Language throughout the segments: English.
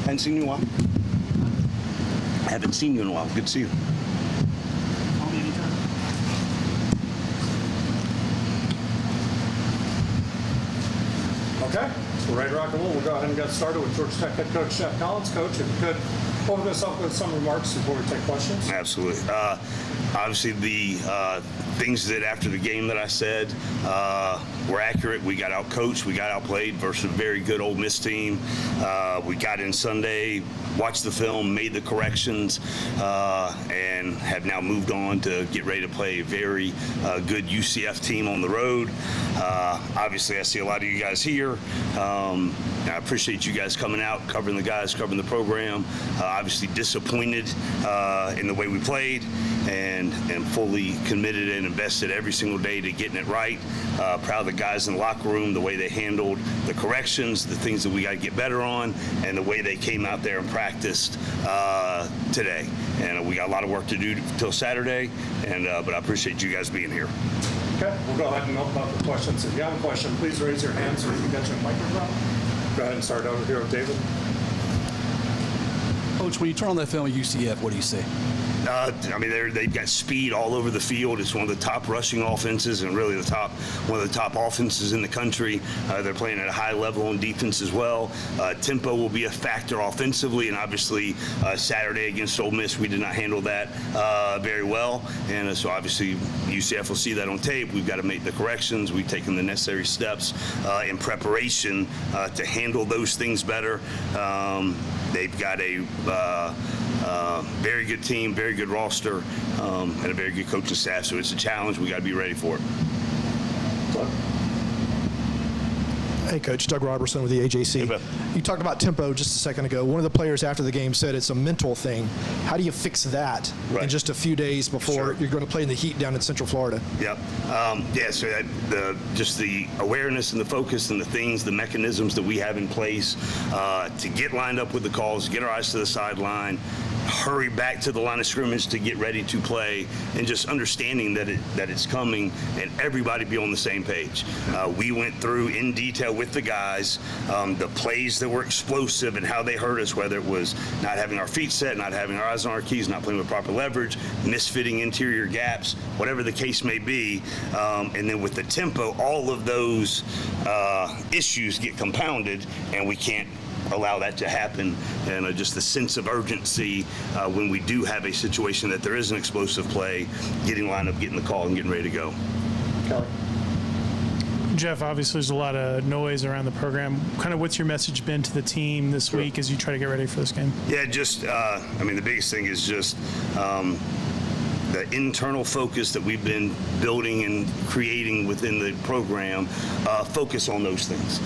Haven't seen you in a while. Haven't seen you in a while. Good to see you. Call me anytime. Okay, we're ready to rock and roll. We'll go ahead and get started with Georgia Tech head coach Jeff Collins. Coach, if you could open this up with some remarks before we take questions. Absolutely. Obviously, the things that after the game that I said were accurate. We got out-coached, we got outplayed versus a very good Ole Miss team. We got in Sunday, watched the film, made the corrections, and have now moved on to get ready to play a very good UCF team on the road. Obviously, I see a lot of you guys here. I appreciate you guys coming out, covering the guys, covering the program. Obviously disappointed in the way we played, and fully committed and invested every single day to getting it right. Proud of the guys in the locker room, the way they handled the corrections, the things that we got to get better on, and the way they came out there and practiced today. And we got a lot of work to do till Saturday, and but I appreciate you guys being here. Okay, we'll go ahead and open up the questions. If you have a question, please raise your hand so we can get you a microphone. Go ahead and start over here with David. Coach, when you turn on that film at UCF, what do you see? I mean, they've got speed all over the field. It's one of the top rushing offenses and really one of the top offenses in the country. They're playing at a high level on defense as well. Tempo will be a factor offensively, and obviously Saturday against Ole Miss, we did not handle that very well. And so obviously UCF will see that on tape. We've got to make the corrections. We've taken the necessary steps in preparation to handle those things better. They've got a very good team, very good roster, and a very good coaching staff. So it's a challenge. We got to be ready for it. Hey, Coach. Doug Robertson with the AJC. Hey, you talked about tempo just a second ago. One of the players after the game said it's a mental thing. How do you fix that in just a few days before you're going to play in the heat down in Central Florida? Yep. So just the awareness and the focus and the things, the mechanisms that we have in place to get lined up with the calls, get our eyes to the sideline, hurry back to the line of scrimmage to get ready to play, and just understanding that it's coming and everybody be on the same page. We went through in detail with the guys the plays that were explosive and how they hurt us, whether it was not having our feet set, not having our eyes on our keys, not playing with proper leverage, misfitting interior gaps, whatever the case may be. And then with the tempo, all of those issues get compounded, and we can't allow that to happen. And just the sense of urgency when we do have a situation that there is an explosive play, getting lined up, getting the call, and getting ready to go. Kelly. Jeff, obviously there's a lot of noise around the program. Kind of what's your message been to the team this week as you try to get ready for this game? Yeah, just, I mean, the biggest thing is just the internal focus that we've been building and creating within the program, focus on those things.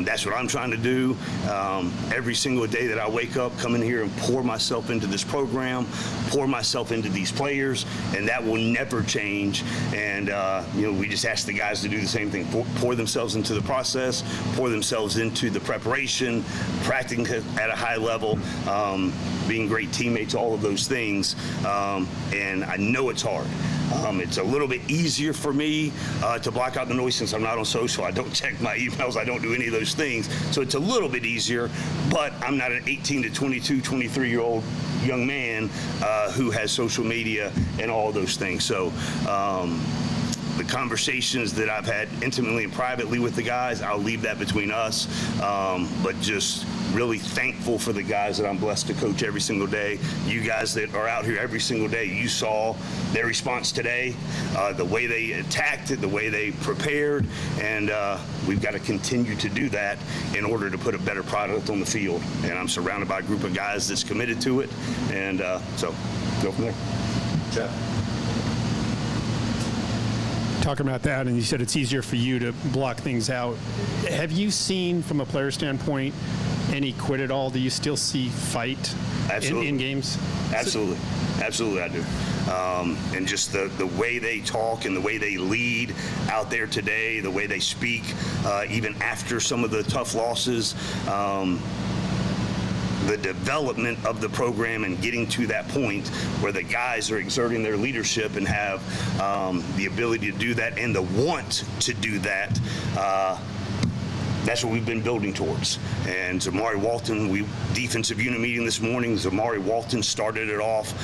That's what I'm trying to do. Every single day that I wake up, come in here and pour myself into this program, pour myself into these players, and that will never change. And, we just ask the guys to do the same thing, pour themselves into the process, pour themselves into the preparation, practicing at a high level, being great teammates, all of those things. And I know it's hard. It's a little bit easier for me to block out the noise since I'm not on social. I don't check my emails. I don't do any of those things. So it's a little bit easier, but I'm not an 18 to 22, 23-year-old young man who has social media and all of those things. So the conversations that I've had intimately and privately with the guys, I'll leave that between us. But just really thankful for the guys that I'm blessed to coach every single day. You guys that are out here every single day, you saw their response today, the way they attacked it, the way they prepared, and we've got to continue to do that in order to put a better product on the field. And I'm surrounded by a group of guys that's committed to it, and so go from there. Jeff. Talking about that, and you said it's easier for you to block things out. Have you seen, from a player standpoint, any quit at all? Do you still see fight in games? Absolutely. Absolutely, I do. And just the way they talk and the way they lead out there today, the way they speak, even after some of the tough losses, the development of the program and getting to that point where the guys are exerting their leadership and have the ability to do that and the want to do that. that's what we've been building towards. And Zamari Walton, defensive unit meeting this morning, Zamari Walton started it off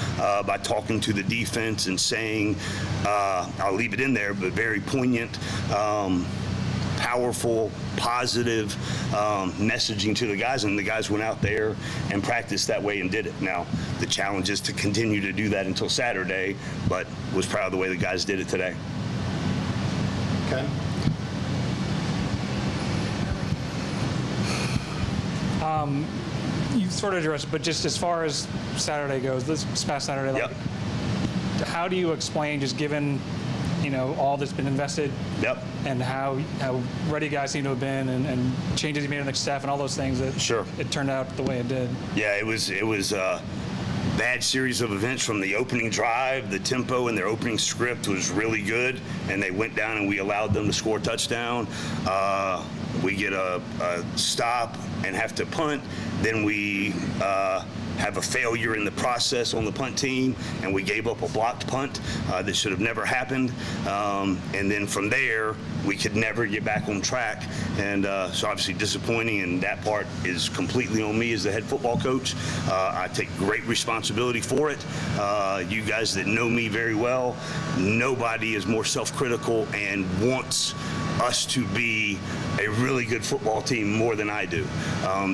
by talking to the defense and saying, I'll leave it in there, but very poignant, powerful, positive messaging to the guys, and the guys went out there and practiced that way and did it. Now, the challenge is to continue to do that until Saturday, but was proud of the way the guys did it today. Ken? You sort of addressed it, but just as far as Saturday goes, this past Saturday, Yep. how do you explain, just given, all that's been invested Yep. and how ready guys seem to have been and changes you made on the staff and all those things that Sure. it turned out the way it did? Yeah, it was a bad series of events from the opening drive. The tempo in their opening script was really good, and they went down and we allowed them to score a touchdown. We get a stop and have to punt. Then we have a failure in the process on the punt team, and we gave up a blocked punt that should have never happened. And then from there, we could never get back on track. And so obviously disappointing, and that part is completely on me as the head football coach. I take great responsibility for it. You guys that know me very well, nobody is more self-critical and wants us to be a really good football team more than I do.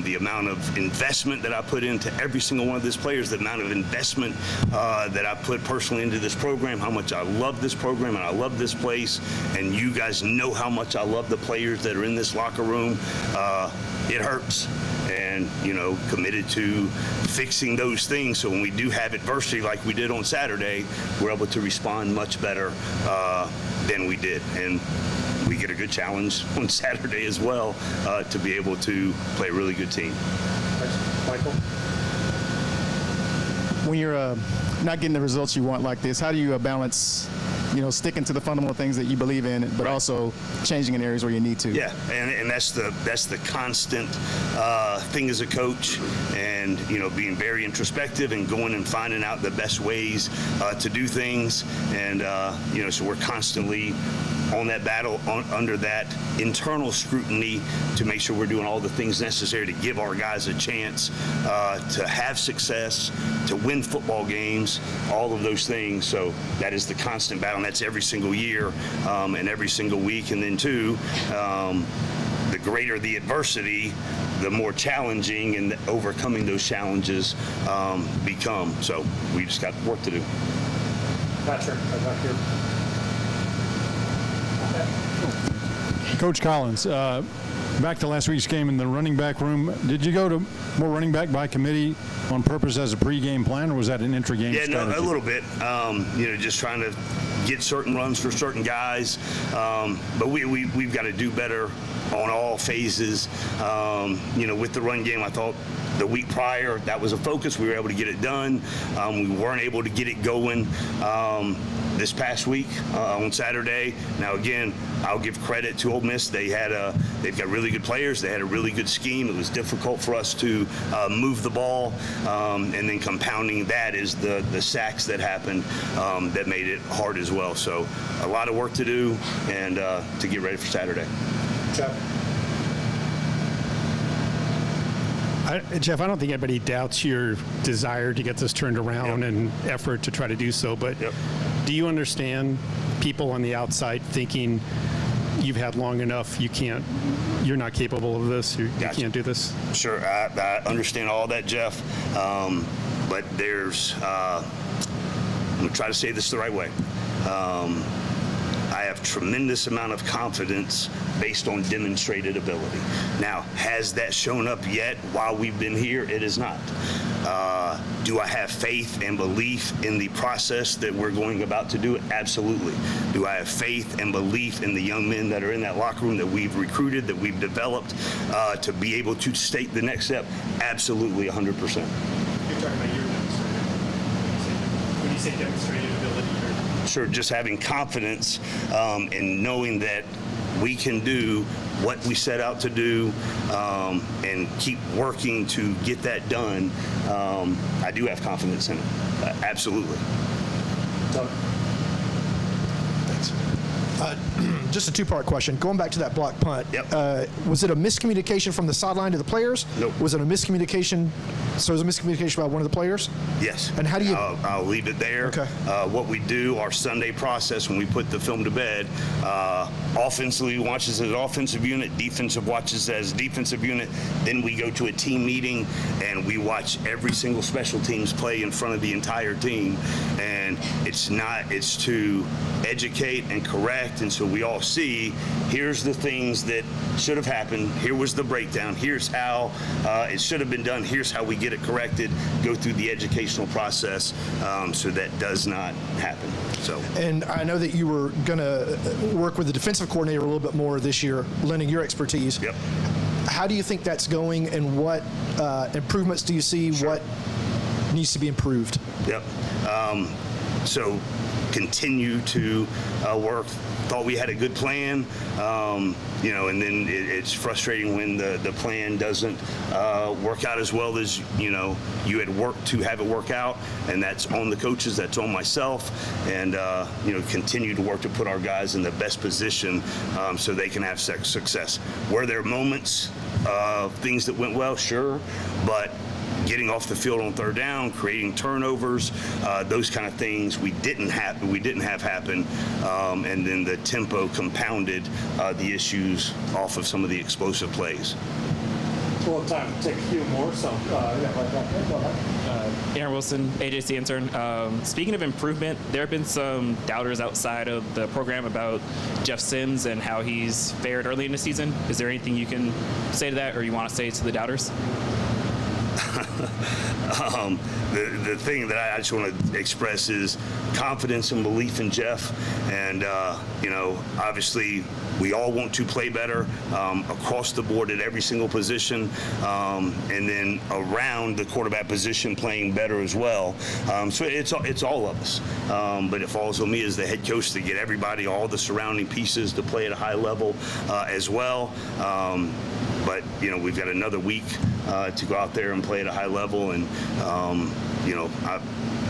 The amount of investment that I put into every single one of these players, the amount of investment that I put personally into this program, how much I love this program and I love this place, and you guys know how much I love the players that are in this locker room. It hurts. And, committed to fixing those things so when we do have adversity like we did on Saturday, we're able to respond much better than we did. And we get a good challenge on Saturday as well to be able to play a really good team. Thanks. Michael? When you're not getting the results you want like this, how do you balance, sticking to the fundamental things that you believe in, but Right. also changing in areas where you need to? Yeah, and that's the constant thing as a coach, and being very introspective and going and finding out the best ways to do things, and so we're constantly on that battle, under that internal scrutiny to make sure we're doing all the things necessary to give our guys a chance to have success, to win football games, all of those things. So that is the constant battle, and that's every single year and every single week. And then too, the greater the adversity, the more challenging and overcoming those challenges become. So we just got work to do. Patrick, right back here. Coach Collins, back to last week's game in the running back room. Did you go to more running back by committee on purpose as a pregame plan, or was that an intra-game Yeah, strategy? no, a little bit. Just trying to get certain runs for certain guys. But we've got to do better on all phases. With the run game, I thought the week prior, that was a focus. We were able to get it done. We weren't able to get it going this past week on Saturday. Now, again, I'll give credit to Ole Miss. They've got really good players. They had a really good scheme. It was difficult for us to move the ball, and then compounding that is the sacks that happened that made it hard as well. So a lot of work to do and to get ready for Saturday. Jeff? Jeff, I don't think anybody doubts your desire to get this turned around and effort to try to do so, but do you understand people on the outside thinking you've had long enough, you're not capable of this, you can't do this? Sure, I understand all that, Jeff, but there's, I'm going to try to say this the right way. I have tremendous amount of confidence based on demonstrated ability. Now, has that shown up yet while we've been here? It is not. Do I have faith and belief in the process that we're going about to do it? Absolutely. Do I have faith and belief in the young men that are in that locker room that we've recruited, that we've developed to be able to take the next step? Absolutely, 100%. You're talking about your demonstrated. When you say demonstrated ability, Sure, just having confidence in knowing that we can do what we set out to do and keep working to get that done. I do have confidence in it. Absolutely. Doug? Thanks. Just a two-part question. Going back to that block punt, Yep. Was it a miscommunication from the sideline to the players? Nope. Was it a miscommunication? So it was a miscommunication by one of the players? Yes. And how do you- I'll leave it there. Okay. What we do, our Sunday process when we put the film to bed, offensively watches as offensive unit, defensive watches as defensive unit. Then we go to a team meeting and we watch every single special teams play in front of the entire team. And it's to educate and correct, and so we all see, here's the things that should have happened, here was the breakdown, here's how it should have been done, here's how we get it corrected, go through the educational process so that does not happen. So. And I know that you were going to work with the defensive coordinator a little bit more this year, lending your expertise. Yep. How do you think that's going, and what improvements do you see? Sure. What needs to be improved? Yep. So continue to work. Thought we had a good plan, and then it's frustrating when the plan doesn't work out as well as you had worked to have it work out, and that's on the coaches, that's on myself, and continue to work to put our guys in the best position so they can have success. Were there moments of things that went well? Sure, but getting off the field on third down, creating turnovers, those kind of things we didn't have happen, and then the tempo compounded the issues off of some of the explosive plays. We'll have time to take a few more, so right back there. Go ahead. Aaron Wilson, AJC intern. Speaking of improvement, there have been some doubters outside of the program about Jeff Sims and how he's fared early in the season. Is there anything you can say to that, or you want to say to the doubters? The thing that I just want to express is confidence and belief in Jeff, and obviously we all want to play better across the board at every single position, and then around the quarterback position playing better as well. So it's all of us, but it falls on me as the head coach to get everybody, all the surrounding pieces to play at a high level as well. But we've got another week to go out there and play at a high level, and I'm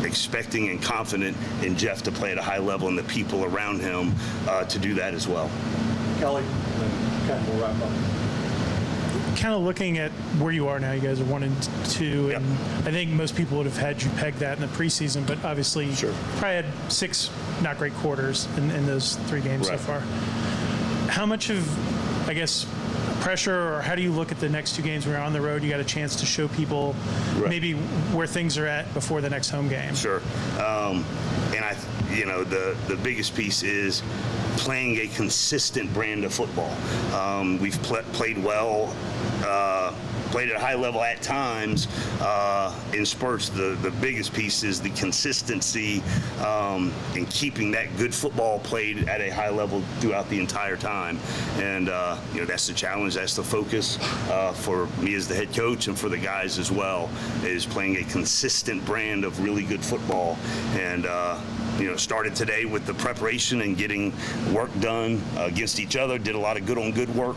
expecting and confident in Jeff to play at a high level and the people around him to do that as well. Kelly, and then Ken will wrap up. Kind of looking at where you are now, you guys are 1-2, Yep. and I think most people would have had you pegged that in the preseason, but obviously Sure. probably had 6 not great quarters in those 3 games Right. so far. How much of, I guess, pressure, or how do you look at the next 2 games when you're on the road? You got a chance to show people Right. maybe where things are at before the next home game. Sure. And the biggest piece is playing a consistent brand of football. We've played well, played at a high level at times in spurts. The biggest piece is the consistency in keeping that good football played at a high level throughout the entire time. And that's the challenge, that's the focus for me as the head coach and for the guys as well, is playing a consistent brand of really good football. And started today with the preparation and getting work done against each other. Did a lot of good on good work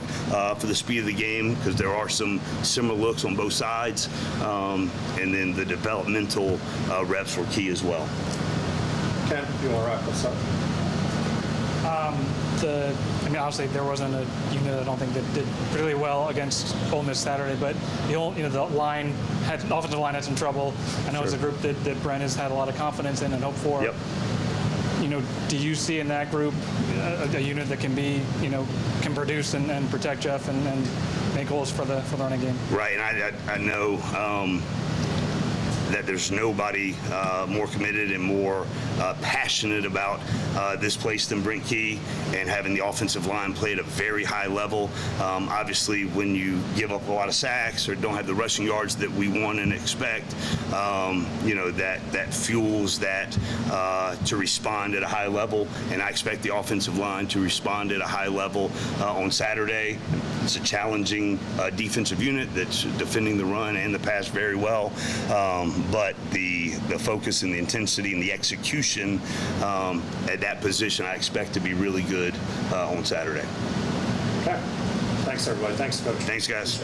for the speed of the game, because there are some similar looks on both sides. And then the developmental reps were key as well. Ken, you want to wrap this up? Obviously there wasn't a unit I don't think that did really well against Ole Miss Saturday, but the offensive line had some trouble. I know it's a group that Brent has had a lot of confidence in and hope for. Yep. Do you see in that group a unit that can be, can produce and protect Jeff and make goals for the running game? Right, and I know that there's nobody more committed and more passionate about this place than Brent Key, and having the offensive line play at a very high level. Obviously, when you give up a lot of sacks or don't have the rushing yards that we want and expect, that fuels that to respond at a high level, and I expect the offensive line to respond at a high level on Saturday. It's a challenging defensive unit that's defending the run and the pass very well. But the focus and the intensity and the execution at that position, I expect to be really good on Saturday. Okay. Thanks, everybody. Thanks, Coach. Thanks, guys.